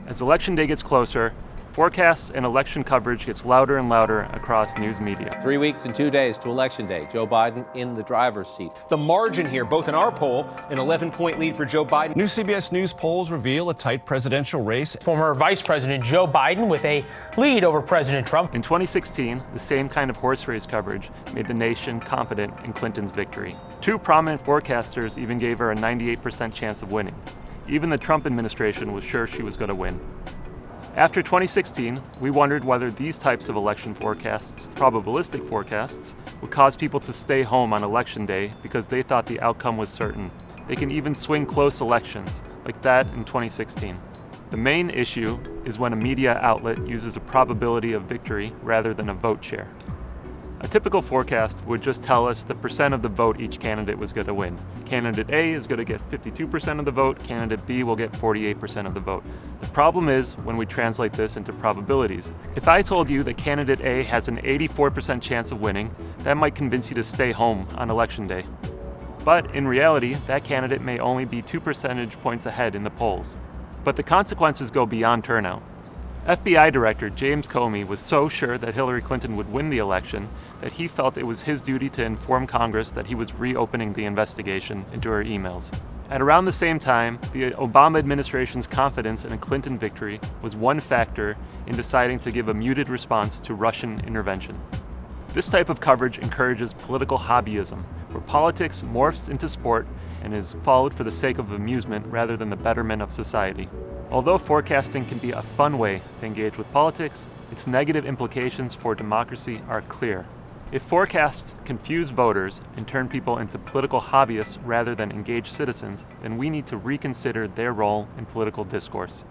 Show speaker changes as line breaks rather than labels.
As Election Day gets closer, forecasts and election coverage gets louder and louder across news media.
3 weeks and 2 days to Election Day. Joe Biden in the driver's seat.
The margin here, both in our poll, an 11-point lead for Joe Biden.
New CBS News polls reveal a tight presidential race.
Former Vice President Joe Biden with a lead over President Trump.
In 2016, the same kind of horse race coverage made the nation confident in Clinton's victory. Two prominent forecasters even gave her a 98% chance of winning. Even the Trump administration was sure she was going to win. After 2016, we wondered whether these types of election forecasts, probabilistic forecasts, would cause people to stay home on Election Day because they thought the outcome was certain. They can even swing close elections, like that in 2016. The main issue is when a media outlet uses a probability of victory rather than a vote share. A typical forecast would just tell us the percent of the vote each candidate was going to win. Candidate A is going to get 52% of the vote, candidate B will get 48% of the vote. The problem is when we translate this into probabilities. If I told you that candidate A has an 84% chance of winning, that might convince you to stay home on Election Day. But in reality, that candidate may only be 2 percentage points ahead in the polls. But the consequences go beyond turnout. FBI Director James Comey was so sure that Hillary Clinton would win the election that he felt it was his duty to inform Congress that he was reopening the investigation into her emails. At around the same time, the Obama administration's confidence in a Clinton victory was one factor in deciding to give a muted response to Russian intervention. This type of coverage encourages political hobbyism, where politics morphs into sport and is followed for the sake of amusement rather than the betterment of society. Although forecasting can be a fun way to engage with politics, its negative implications for democracy are clear. If forecasts confuse voters and turn people into political hobbyists rather than engaged citizens, then we need to reconsider their role in political discourse.